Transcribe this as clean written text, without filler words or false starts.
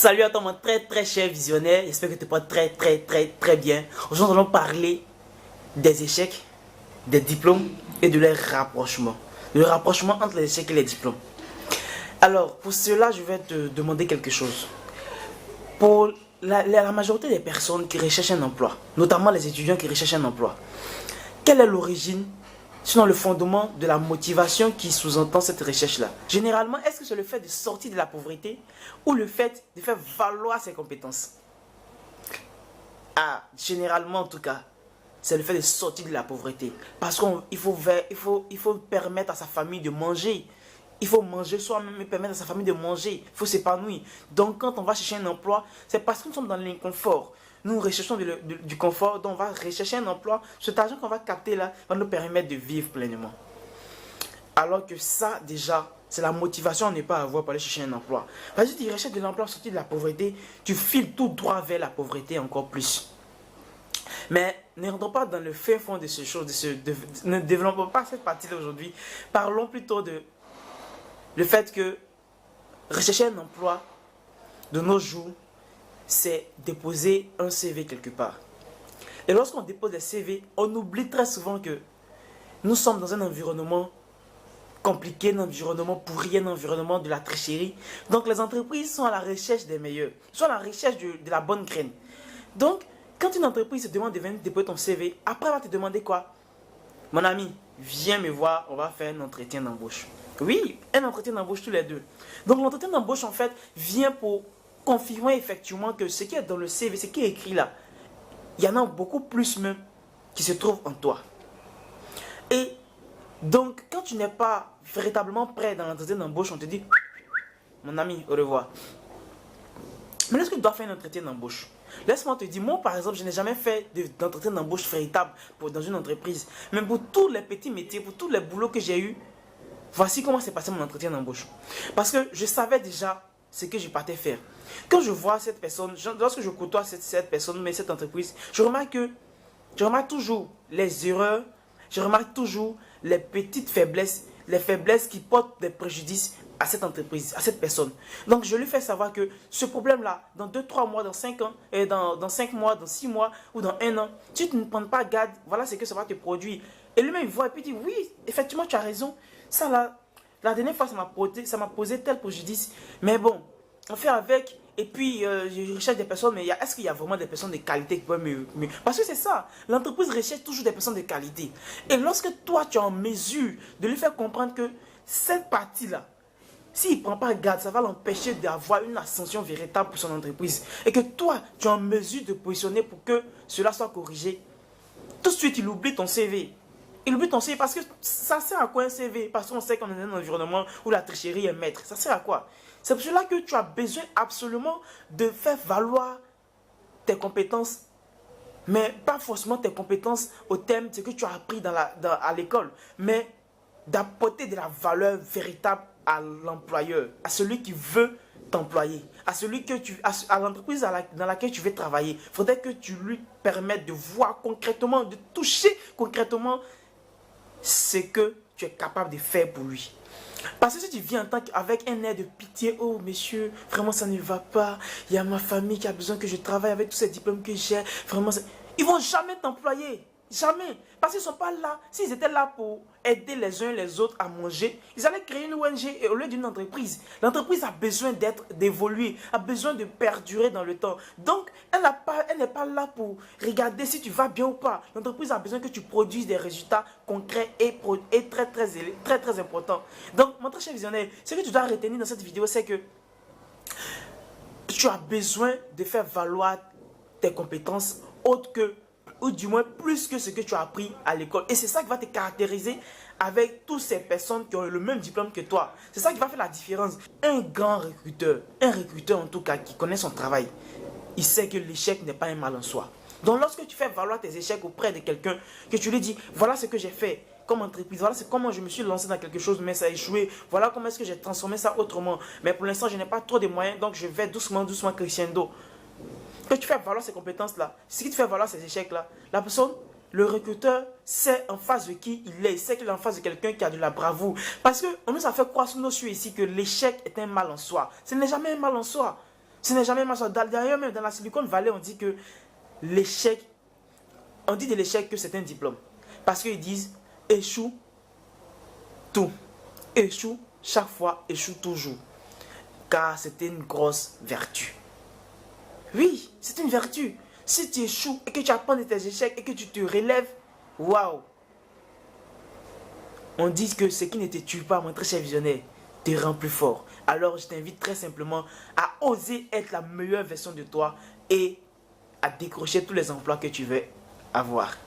Salut à toi mon très cher visionnaire, j'espère que tu portes très bien. Aujourd'hui nous allons parler des échecs, des diplômes et de leur rapprochement. Le rapprochement entre les échecs et les diplômes. Alors pour cela je vais te demander quelque chose. Pour la majorité des personnes qui recherchent un emploi, notamment les étudiants qui recherchent un emploi, quelle est l'origine, sinon le fondement de la motivation qui sous-entend cette recherche-là? Généralement, est-ce que c'est le fait de sortir de la pauvreté ou le fait de faire valoir ses compétences? Ah, généralement en tout cas, c'est le fait de sortir de la pauvreté. Parce qu'il faut permettre à sa famille de manger. Il faut manger soi-même et permettre à sa famille de manger. Il faut s'épanouir. Donc quand on va chercher un emploi, c'est parce que nous sommes dans l'inconfort. Nous recherchons du confort, donc on va rechercher un emploi. Cet argent qu'on va capter là va nous permettre de vivre pleinement. Alors que ça, déjà, c'est la motivation à ne pas avoir pour aller chercher un emploi. Parce que tu recherches de l'emploi sorti de la pauvreté, tu files tout droit vers la pauvreté encore plus. Mais ne rentrons pas dans le fin fond de ces choses, ne développons pas cette partie-là aujourd'hui. Parlons plutôt de le fait que rechercher un emploi de nos jours, c'est déposer un CV quelque part. Et lorsqu'on dépose des CV, on oublie très souvent que nous sommes dans un environnement compliqué, un environnement pourri, un environnement de la tricherie. Donc les entreprises sont à la recherche des meilleurs, sont à la recherche de la bonne graine. Donc, quand une entreprise se demande de venir déposer ton CV, après elle va te demander quoi? Mon ami, viens me voir, on va faire un entretien d'embauche. Oui, un entretien d'embauche tous les deux. Donc l'entretien d'embauche en fait vient pour confirmer effectivement que ce qui est dans le CV, ce qui est écrit là, il y en a beaucoup plus même qui se trouvent en toi. Et donc quand tu n'es pas véritablement prêt dans l'entretien d'embauche, on te dit, mon ami, au revoir. Mais est-ce que tu dois faire un entretien d'embauche? Laisse-moi te dire, moi par exemple, je n'ai jamais fait d'entretien d'embauche véritable dans une entreprise. Mais pour tous les petits métiers, pour tous les boulots que j'ai eu, voici comment s'est passé mon entretien d'embauche. Parce que je savais déjà ce que je partais faire. Quand je vois cette personne, lorsque je côtoie cette personne, mais cette entreprise, je remarque toujours les erreurs, je remarque toujours les petites faiblesses, les faiblesses qui portent des préjudices à cette entreprise, à cette personne. Donc je lui fais savoir que ce problème-là, dans 2-3 mois, dans 5 ans, et dans 5 mois, dans 6 mois ou dans 1 an, si tu ne prends pas garde, voilà ce que ça va te produire. Et lui-même il voit et puis il dit, oui, effectivement tu as raison. Ça là, la dernière fois ça m'a posé tel préjudice. Mais bon, on fait avec. Et puis je recherche des personnes, mais est-ce qu'il y a vraiment des personnes de qualité qui peuvent me... Parce que c'est ça, l'entreprise recherche toujours des personnes de qualité. Et lorsque toi tu es en mesure de lui faire comprendre que cette partie-là, s'il ne prend pas garde, ça va l'empêcher d'avoir une ascension véritable pour son entreprise. Et que toi, tu es en mesure de positionner pour que cela soit corrigé. Tout de suite, il oublie ton CV. Il oublie ton CV parce que ça sert à quoi un CV? Parce qu'on sait qu'on est dans un environnement où la tricherie est maître. Ça sert à quoi? C'est pour cela que tu as besoin absolument de faire valoir tes compétences. Mais pas forcément tes compétences au thème de ce que tu as appris à l'école. Mais d'apporter de la valeur véritable à l'employeur, à celui qui veut t'employer, à l'entreprise dans laquelle tu veux travailler. Il faudrait que tu lui permettes de voir concrètement, de toucher concrètement ce que tu es capable de faire pour lui. Parce que si tu viens avec un air de pitié, oh monsieur, vraiment ça ne va pas, il y a ma famille qui a besoin que je travaille avec tous ces diplômes que j'ai, vraiment, ils vont jamais t'employer. Jamais. Parce qu'ils ne sont pas là. S'ils étaient là pour aider les uns les autres à manger, ils allaient créer une ONG au lieu d'une entreprise. L'entreprise a besoin d'évoluer, a besoin de perdurer dans le temps. Donc, elle n'est pas là pour regarder si tu vas bien ou pas. L'entreprise a besoin que tu produises des résultats concrets et très importants. Donc, mon très cher visionnaire, ce que tu dois retenir dans cette vidéo, c'est que tu as besoin de faire valoir tes compétences autres que, ou du moins plus que ce que tu as appris à l'école. Et c'est ça qui va te caractériser avec toutes ces personnes qui ont le même diplôme que toi. C'est ça qui va faire la différence. Un recruteur en tout cas qui connaît son travail, il sait que l'échec n'est pas un mal en soi. Donc lorsque tu fais valoir tes échecs auprès de quelqu'un, que tu lui dis, voilà ce que j'ai fait comme entreprise, voilà comment je me suis lancé dans quelque chose, mais ça a échoué, voilà comment est-ce que j'ai transformé ça autrement. Mais pour l'instant, je n'ai pas trop de moyens, donc je vais doucement crescendo. Que tu fais valoir ces compétences-là, ce qui te fait valoir ces échecs-là, la personne, le recruteur, sait en face de qui il est. Il sait qu'il est en face de quelqu'un qui a de la bravoure. Parce qu'on nous a fait croire sous nos cieux ici que l'échec est un mal en soi. Ce n'est jamais un mal en soi. Ce n'est jamais mal. D'ailleurs, même dans la Silicon Valley, on dit que l'échec, on dit de l'échec que c'est un diplôme. Parce qu'ils disent échoue tout. Échoue chaque fois, échoue toujours. Car c'est une grosse vertu. Oui, c'est une vertu. Si tu échoues et que tu apprends de tes échecs et que tu te relèves, waouh! On dit que ce qui ne te tue pas, mon très cher visionnaire, te rend plus fort. Alors je t'invite très simplement à oser être la meilleure version de toi et à décrocher tous les emplois que tu veux avoir.